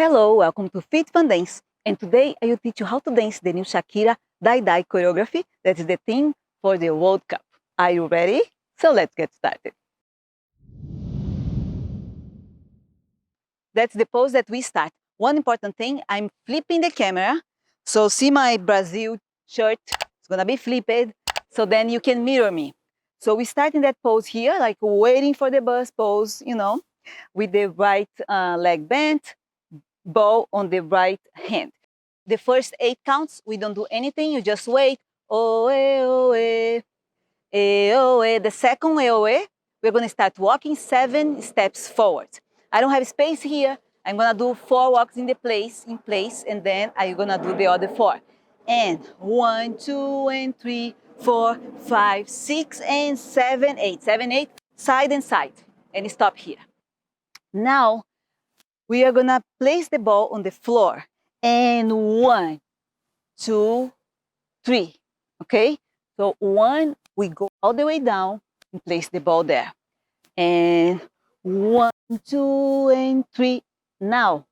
Hello, welcome to Fit Fun Dance. And today I will teach you how to dance the new Shakira Dai Dai choreography. That is the theme for the World Cup. Are you ready? So let's get started. That's the pose that we start. One important thing, I'm flipping the camera. So see my Brazil shirt, it's gonna be flipped. So then you can mirror me. So we start in that pose here, like waiting for the bus pose, with the right leg bent, bow on the right hand. The first 8 counts, we don't do anything, you just wait. Oh, oh, oh. The second oh, we're gonna start walking 7 steps forward. I don't have space here. I'm gonna do 4 walks in place, and then I'm gonna do the other 4. And 1, 2, and 3, 4, 5, 6, and 7, 8. 7, 8, side and side, and stop here. Now, we are gonna place the ball on the floor. And 1, 2, 3, okay? So 1, we go all the way down and place the ball there. And 1, 2, and 3. Now,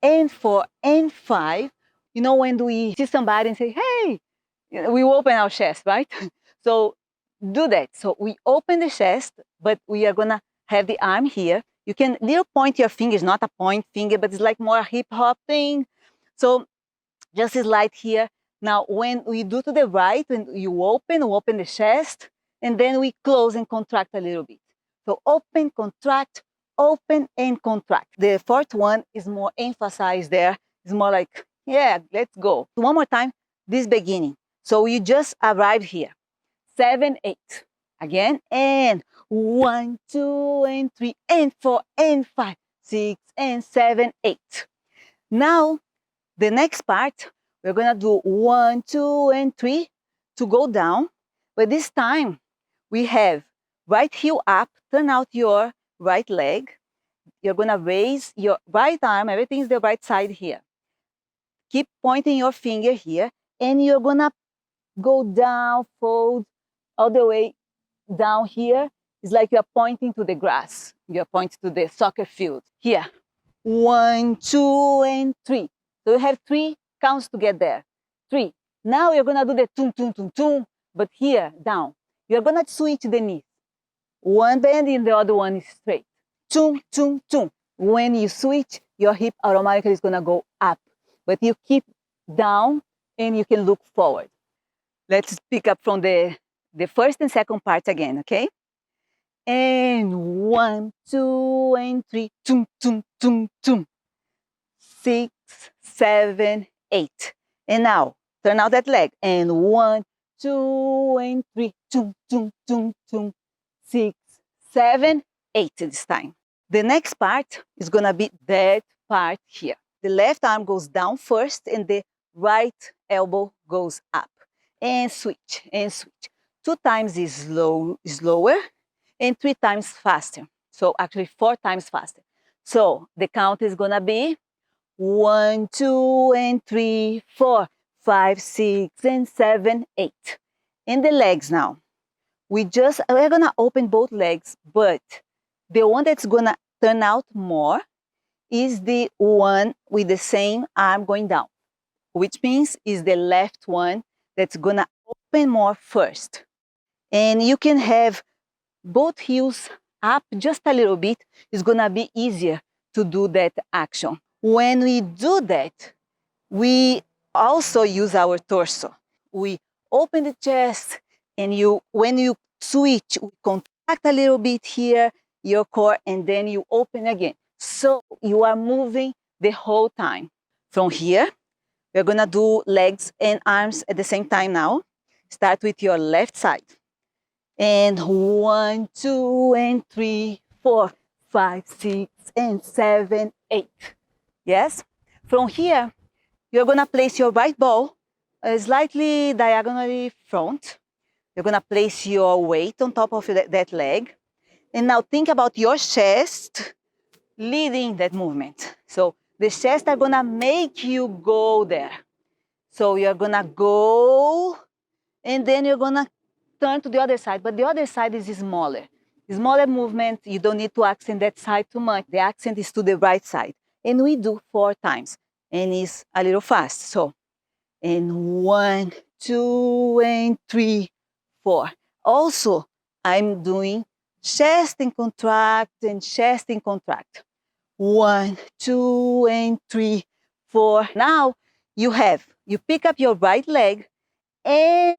and 4, and 5. You know when we see somebody and say, hey, we open our chest, right? So do that. So we open the chest, but we are gonna have the arm here. You can little point your fingers, not a point finger, but it's like more a hip hop thing. So just slide here. Now, when we do to the right, when you open the chest, and then we close and contract a little bit. So open, contract, open, and contract. The fourth one is more emphasized there. It's more like, yeah, let's go. One more time, this beginning. So you just arrived here. 7, 8. Again, and 1, 2, and 3, and 4, and 5, 6, and 7, 8. Now, the next part, we're gonna do 1, 2, and 3 to go down. But this time, we have right heel up, turn out your right leg. You're gonna raise your right arm, everything is the right side here. Keep pointing your finger here, and you're gonna go down, fold all the way down here. It's like you're pointing to the grass. You're pointing to the soccer field. Here, 1, 2, and 3. So you have 3 counts to get there. 3. Now you're gonna do the tum, tum, tum, tum, but here, down. You're gonna switch the knees. One bend and the other one is straight. Tum, tum, tum. When you switch, your hip automatically is gonna go up, but you keep down and you can look forward. Let's pick up from the first and second part again, okay? And 1, 2, and 3, tum, tum, tum, tum. 6, 7, 8. And now, turn out that leg. And 1, 2, and 3, tum, tum, tum, tum. 6, 7, 8 this time. The next part is gonna be that part here. The left arm goes down first and the right elbow goes up. And switch, and switch. 2 times is slower, and 3 times faster. So actually 4 times faster. So the count is gonna be 1, 2, and 3, 4, 5, 6, and 7, 8. And the legs now. We're gonna open both legs, but the one that's gonna turn out more is the one with the same arm going down, which means is the left one that's gonna open more first. And you can have both heels up just a little bit. It's gonna be easier to do that action. When we do that, we also use our torso. We open the chest, and when you switch, we contract a little bit here, your core, and then you open again. So you are moving the whole time. From here, we're gonna do legs and arms at the same time now. Start with your left side. And 1, 2, and 3, 4, 5, 6, and 7, 8. Yes? From here, you're gonna place your right ball slightly diagonally front. You're gonna place your weight on top of that leg. And now think about your chest leading that movement. So the chest are gonna make you go there. So you're gonna go, and then you're gonna turn to the other side, but the other side is smaller. Smaller movement, you don't need to accent that side too much. The accent is to the right side. and we do 4 times, and it's a little fast. So, and 1, 2, and 3, 4. Also, I'm doing chest and contract and chest and contract. 1, 2, and 3, 4. Now you pick up your right leg and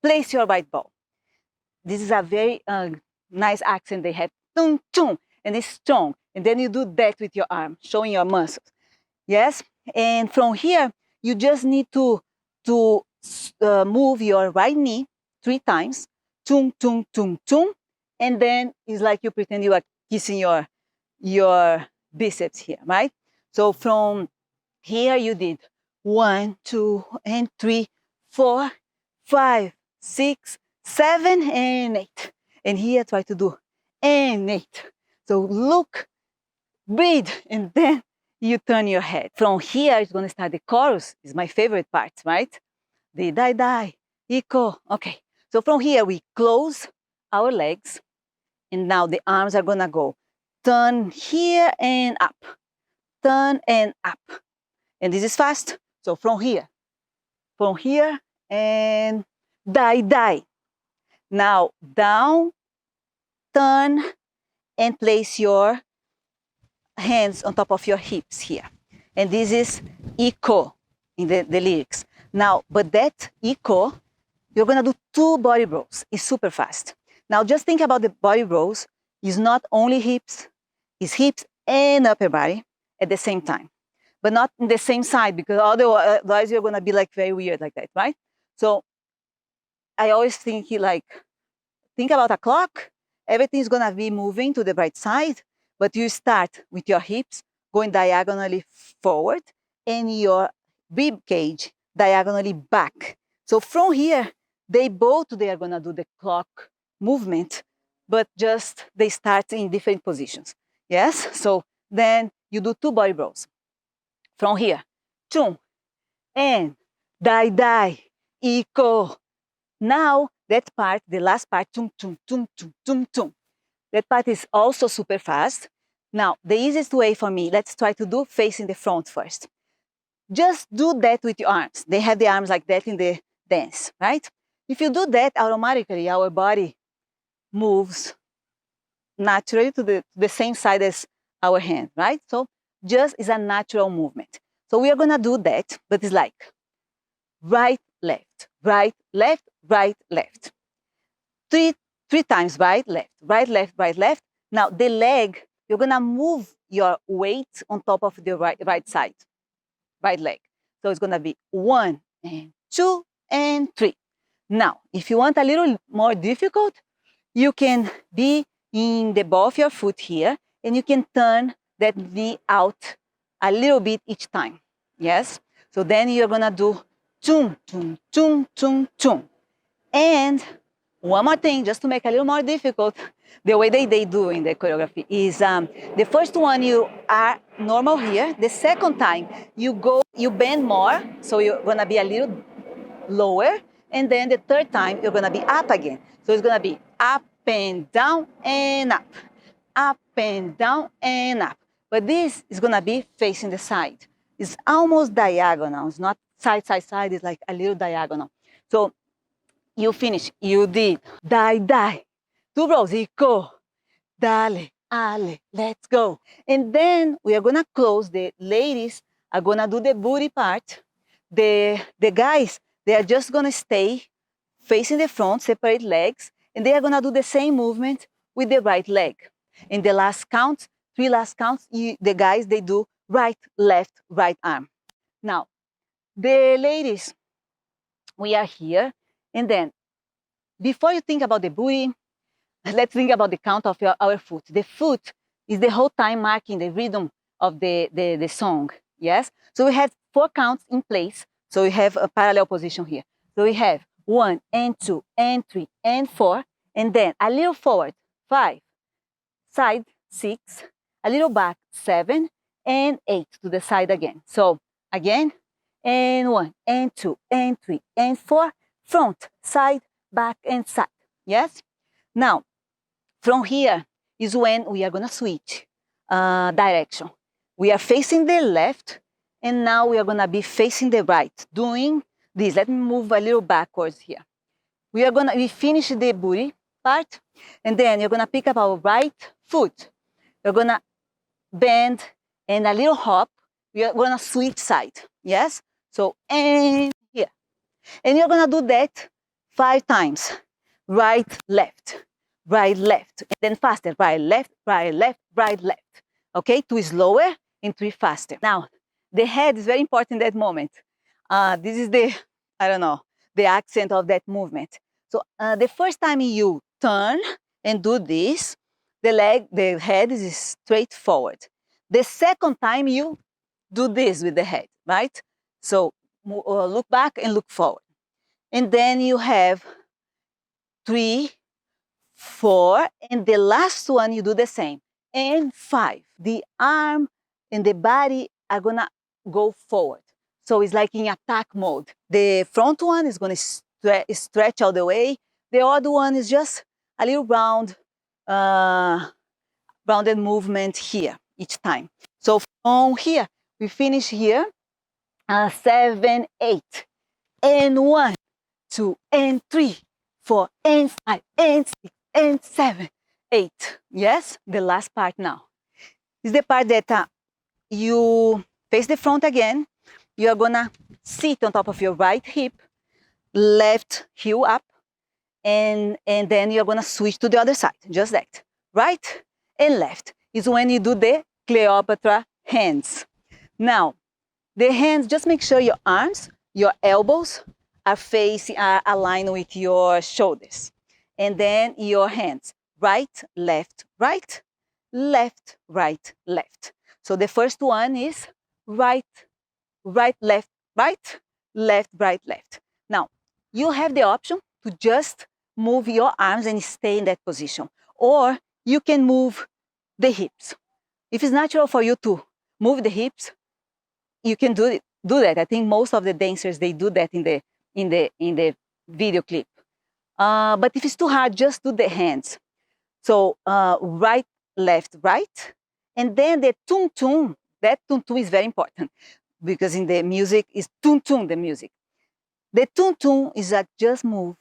place your right ball. This is a very nice accent they have. Tung, tung, and it's strong. And then you do that with your arm, showing your muscles. Yes? And from here, you just need to move your right knee 3 times. Tung, tung, tung, tung. And then it's like you pretend you are kissing your biceps here, right? So from here you did 1, 2, and 3, 4, 5, 6, 7, and 8. And here try to do and 8. So look, breathe, and then you turn your head. From here, it's going to start the chorus. It's my favorite part, right? The Dai Dai, Iko. Okay, so from here, we close our legs, and now the arms are going to go turn here and up, turn and up. And this is fast. So from here, and Dai Dai. Now down, turn, and place your hands on top of your hips here. And this is Iko in the lyrics. Now, but that Iko, you're gonna do 2 body rolls. It's super fast. Now just think about the body rolls. It's not only hips, it's hips and upper body at the same time. But not in the same side, because otherwise you're gonna be like very weird like that, right? So I always think think about a clock. Everything's gonna be moving to the right side, but you start with your hips going diagonally forward and your rib cage diagonally back. So from here, they are gonna do the clock movement, but just they start in different positions. Yes? So then you do 2 body rolls. From here, chung, and Dai Dai, Iko. Now that part, the last part, chung, chung, chung, chung, chung, chung. That part is also super fast. Now, the easiest way for me, let's try to do facing the front first. Just do that with your arms. They have the arms like that in the dance, right? If you do that, automatically our body moves naturally to the same side as our hand, right? So just is a natural movement. So we are gonna do that, but it's like right, left, right, left, right, left. Three times right, left, right, left, right, left. Now the leg, you're gonna move your weight on top of the right side, right leg. So it's gonna be 1 and 2 and 3. Now, if you want a little more difficult, you can be in the ball of your foot here, and you can turn that knee out a little bit each time. Yes? So then you're gonna do chung, chung, chung, chung, chung. And one more thing, just to make it a little more difficult, the way they do in the choreography is the first one you are normal here. The second time you bend more, so you're gonna be a little lower. And then the third time you're gonna be up again. So it's gonna be up and down and up and down and up. But this is gonna be facing the side. It's almost diagonal. It's not side, side, side. It's like a little diagonal. So you finish. You did Dai Dai. 2 rolls. Iko. Dale. Ale. Let's go. And then we are gonna close. The ladies are gonna do the booty part. The guys, they are just gonna stay facing the front, separate legs, and they are gonna do the same movement with the right leg. In the last count, 3 last counts, the guys, they do right, left, right arm. Now, the ladies, we are here, and then before you think about the booty, let's think about the count of our foot. The foot is the whole time marking the rhythm of the song, yes? So we have 4 counts in place, so we have a parallel position here. So we have 1 and 2 and 3 and 4, and then a little forward, 5, side, 6, a little back, 7, and 8 to the side again. So again, and 1 and 2 and 3 and 4, front, side, back, and side, yes? Now, from here is when we are gonna switch direction. we are facing the left, and now we are gonna be facing the right, doing this. Let me move a little backwards here. We finish the booty part, and then you're gonna pick up our right foot. You're gonna bend and a little hop. We are gonna switch side, yes? So, and here. And you're gonna do that 5 times. Right, left, and then faster. Right, left, right, left, right, left. Okay, 2 is slower and 3 faster. Now, the head is very important in that moment. This is the, I don't know, the accent of that movement. So the first time you turn and do this, the head is straight forward. The second time you do this with the head, right? So look back and look forward. And then you have 3, 4, and the last one you do the same. And 5. The arm and the body are gonna go forward. So it's like in attack mode. The front one is gonna stretch all the way. The other one is just a little rounded movement here each time. So from here, we finish here, 7, 8, and 1, 2, and 3, 4, and 5, and 6, and 7, 8. Yes, the last part now. Is the part that you face the front again. You are gonna sit on top of your right hip, left heel up, and then you're gonna switch to the other side, just that. Right and left is when you do the Cleopatra hands. Now, the hands, just make sure your arms, your elbows are aligned with your shoulders. And then your hands, right, left, right, left, right, left. So the first one is right, right, left, right, left, right, left. Now, you have the option to just move your arms and stay in that position. Or you can move the hips. If it's natural for you to move the hips, you can do that. I think most of the dancers, they do that in the video clip. But if it's too hard, just do the hands. So right, left, right. And then the tum tum, that tum tum is very important because in the music is tum tum the music. The tum tum is that just move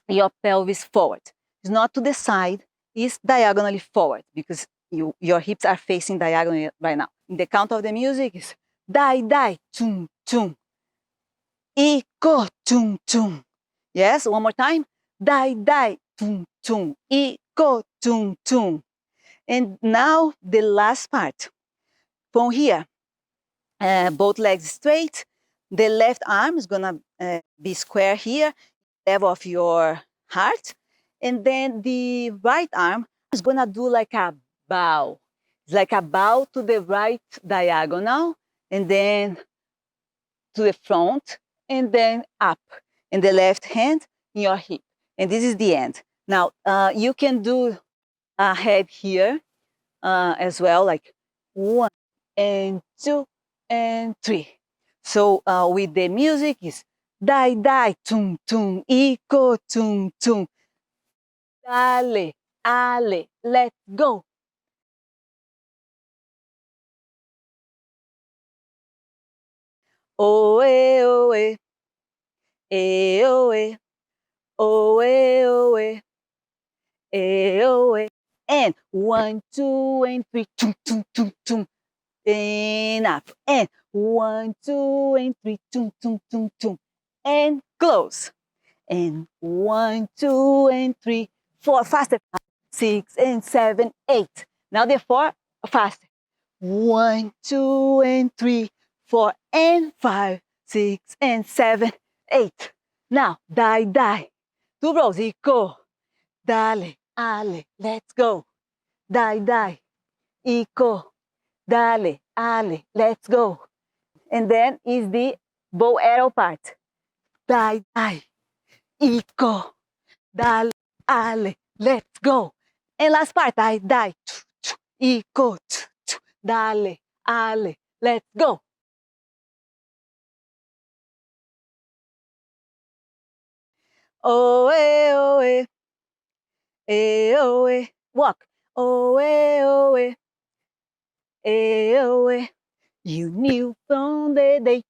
your pelvis forward. It's not to the side, it's diagonally forward because your hips are facing diagonally right now. In the count of the music is Dai Dai, tum tum. Iko, tum tum. Yes, one more time. Dai Dai, tum tum. Iko, tum tum. And now the last part. From here, both legs straight. The left arm is gonna be square here, level of your heart. And then the right arm is gonna do like a bow. It's like a bow to the right diagonal, and then to the front, and then up. And the left hand in your hip. And this is the end. Now, you can do a head here as well, like 1 and 2 and 3. So with the music is Dai Dai, tum tum, Iko, tum tum. Dale, ale, let's go. Oe, oe, e, oe, oe, oe, e, oe. And 1, 2, and 3, tum tum tum tum. And up. And 1, 2, and 3, tum tum tum tum. And close. And 1, 2, and 3, 4, faster. 6 and 7, 8. Now the 4, faster. 1, 2, and 3, 4, and 5, 6, and 7, 8. Now, Dai Dai. 2 rows, Iko. Dale, ale, let's go. Dai Dai. Iko. Dale, ale, let's go. And then is the bow arrow part. Dai Dai. Iko. Dale, ale, let's go. And last part, Dai Dai. Iko. Dale, ale, let's go. Oe, oe, e, oe. Walk. Oe, oe, eh. You knew from the day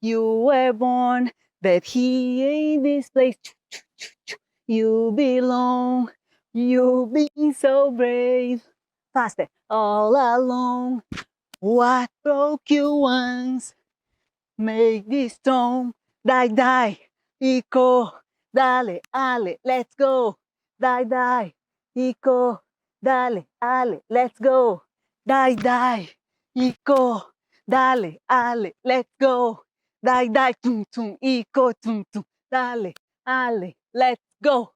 you were born that he in this place you belong. You've been so brave. Faster. All along. What broke you once? Make this strong. Die, die. Iko. Dale, ale, let's go. Die, die. Iko. Dale, ale, let's go. Die, die. Iko. Dale, ale, let's go. Die, die. Tum, tum. Iko, tum, tum. Dale, ale, let's go.